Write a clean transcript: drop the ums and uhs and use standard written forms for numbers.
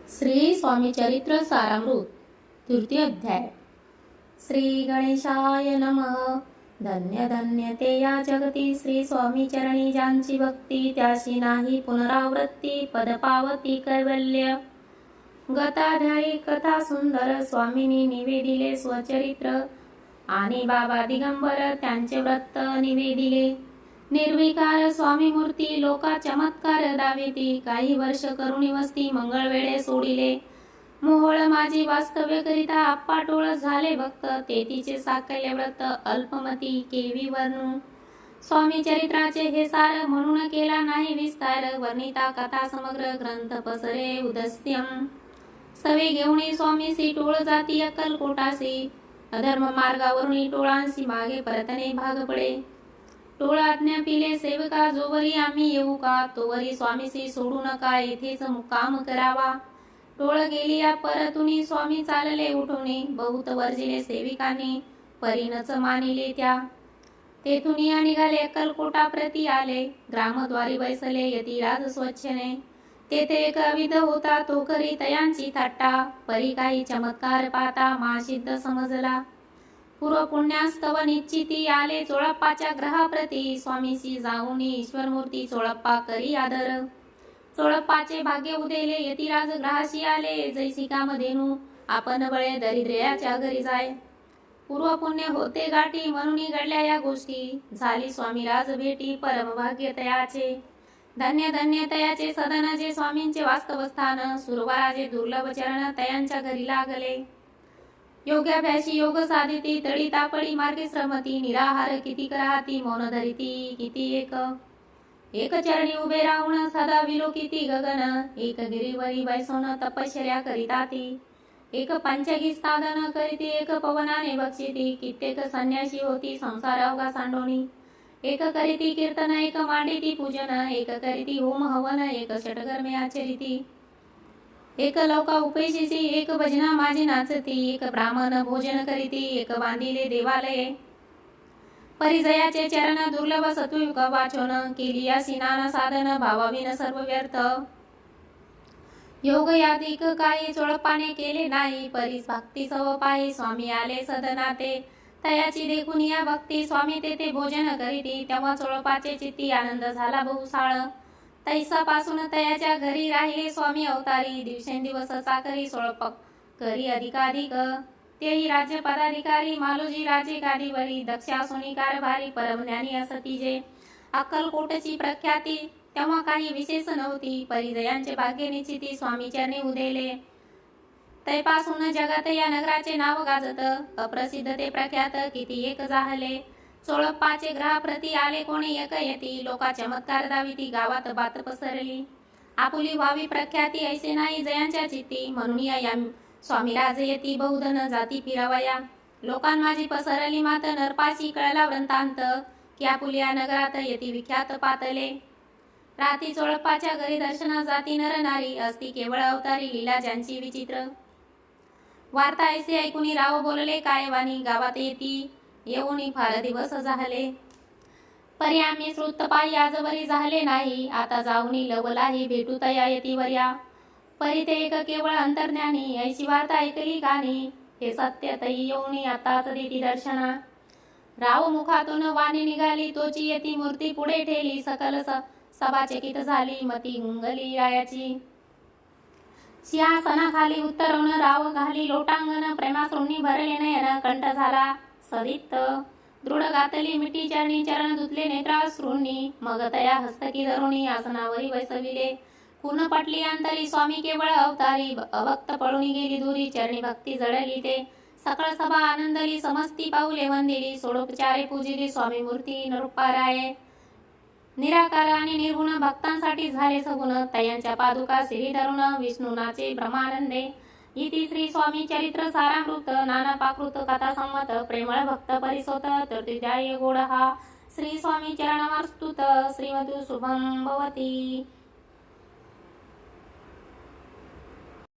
श्री स्वामी चरित्र सारामृत तृतीय अध्याय। श्री गणेशाय नमः। धन्य धन्य ते या जगती श्री स्वामी चरणी ज्यांची भक्ती, त्याशी नाही पुनरावृत्ती पद पावती कैवल्य। गताध्यायी कथा सुंदर स्वामींनी निवेदिले स्वचरित्र, आणि बाबा दिगंबर त्यांचे व्रत निवेदिले। निर्विकार स्वामी मूर्ती लोका चमत्कार दाविती, काही वर्ष करुणी वस्ती मंगळ वेळे सोडिले। मोहोळ माझी वास्तव्य करिता आप्पा टोळ झाले भक्त, तेथीचे साकल्य व्रत अल्पमती केवी वर्णू। स्वामी चरित्राचे हे सार म्हणून केला नाही विस्तार, वर्णिता कथा समग्र ग्रंथ पसरे उदस्त्यम। सवे घेऊनी स्वामीसी टोळ जाती अक्कलकोटासी, अधर्म मार्गावरून टोळांसी मागे परतणे भाग पडे। टोळ आज्ञा पिले सेवका, जोवरी आम्ही येऊ का, तोवरी स्वामीसी सोडू नका, येथेच मुक्काम करावा। टोळ गेली या परतुनी स्वामी चालले उठुनी, बहुत वर्जिले सेविकांनी परीनच मानिले त्या। तेथून या निघाले अक्कलकोटा प्रती आले, ग्रामद्वारी बैसले यतिराज स्वच्छने। तेथे एक अविध होता तो करी तयांची थट्टा, परी काही चमत्कार पाहता महासिद्ध समजला। पूर्व पुण्यास्तव निश्चिती आले चोळप्पाच्या ग्रहाप्रती, स्वामीसी जाऊनी ईश्वर मूर्ती चोळप्पा करी आदर। चोळप्पाचे भाग्य उदेले यतिराज ग्रहाशी आले, जैसी कामधेनू आपण बळे दरिद्र्याच्या घरी जाय। पूर्व पुण्य होते गाठी म्हणून घडल्या या गोष्टी, झाली स्वामीराज भेटी परम भाग्य तयाचे। धन्य धन्य तयाचे सदन जे स्वामींचे वास्तव स्थान, सुरवराजे दुर्लभ चरण तयांच्या घरी लागले। योगाभ्यासी योग साधिती, तळी तापडी मार्गे श्रमती, निराहार किती राहती मौन धरिती किती एक चरणी उभे राहून सदा विलोकिती गगन। एक गिरीवरी बैसोन तपश्चर्या करिताती, एक पंचगी साधन करीती, एक पवनाने बक्षिती। कित्येक संन्यासी होती संसार अवघा सांडोणी, एक करीती कीर्तन, एक मांडिती पूजन, एक करीती होम हवन, एक षटकर्मे आचरिती। एक लौका उपैशीसी, एक भजना माझी नाचती, एक ब्राह्मण भोजन करीती, एक बांधिले देवालये। परिजयाचे चरण दुर्लभ सत्वयुग वाचन, केली यासी नाना साधन भावाविन सर्व व्यर्थ। योग यादिक काही चोळप्पाने केले नाही, परीस भक्ती सव पाही स्वामी आले सदनाते। तयाची देखून या भक्ती स्वामी तेथे भोजन करीती, तेव्हा चोळप्पाचे चित्ती आनंद झाला बहुसाळ। तैसापासून तयाच्या घरी राहिले स्वामी अवतारी, दिवसेंदिवस चाकरी चोळप्पा करी अधिकाधिक। तेही राज्य पदाधिकारी मालोजी राजे गादीवरी, दक्षासुनी कारभारी परमज्ञानी असती जे। अक्कलकोटची प्रख्याती तेव्हा काही विशेष नव्हती, परिजयांचे भाग्य निश्चिती स्वामी चरणी उदेले। तैपासून जगात या नगराचे नाव गाजत, अप्रसिद्ध ते प्रख्यात किती एक जाहले। चोळप्पाचे ग्रहाप्रती आले कोणी एक येती, लोका चमत्कार दाविती गावात बात पसरली। आपुली व्हावी प्रख्याती ऐसे नाही जयांच्या चित्ती, म्हणून या स्वामी राजे येती बहुधन जाती फिरावया। लोकां माझी पसरली मात नरपाशी कळला वृंतांत, की आपुलिया नगरात येती विख्यात पातले। राती चोळप्पाच्या घरी दर्शना जाती नर नारी, असती केवळ अवतारी लीला ज्यांची विचित्र। वार्ता ऐसे ऐकुनी राव बोलले काय वाणी, गावात येती येऊनी फार दिवस झाले। परी आम्ही श्रुत पायी आजवरी झाले नाही, आता जाऊनी लवलाही भेटू तया येतीवर्या। परी ते एक केवळ अंतर्ज्ञानी, ऐशी वार्ता ऐकली कानी, हे सत्य तई येऊनी आताच देती दर्शना। राव मुखातून वाणी निघाली, तोची येती मूर्ती पुढे ठेली, सकल सभा चकित झाली, मती गुंगली रायाची। सिंहासनाखाली उत्तरवून राव घाली लोटांगण, प्रेमाश्रूंनी भरले नयन, कंठ झाला सदित दृढ घातली मिठी चरणी, चरण धुतले नेत्राश्रूंनी, मग तया हस्तकी धरुणी आसनावरी बैसविले। पूर्ण पटली अंतरी स्वामी केवळ अवतारी, अभक्त पळून गेली दुरी, चरणी भक्ती जळली ते। सकळ सभा आनंदली, समस्ती पाऊले वंदिली, सोडोपचारे पूजिली स्वामी मूर्ती नृपाराये। निराकार आणि निर्गुण भक्तांसाठी झाले सगुण, तयांच्या पादुका सिरी धरुण विष्णू नाचे ब्रह्मानंदे। इति श्री स्वामी चरित्र सारामृत नाना पाकृत कथा संमत, प्रेमळ भक्त परिसोत तृतीयाय गोड हा। श्री स्वामी चरणमास्तुत, श्रीमतु शुभम भवती।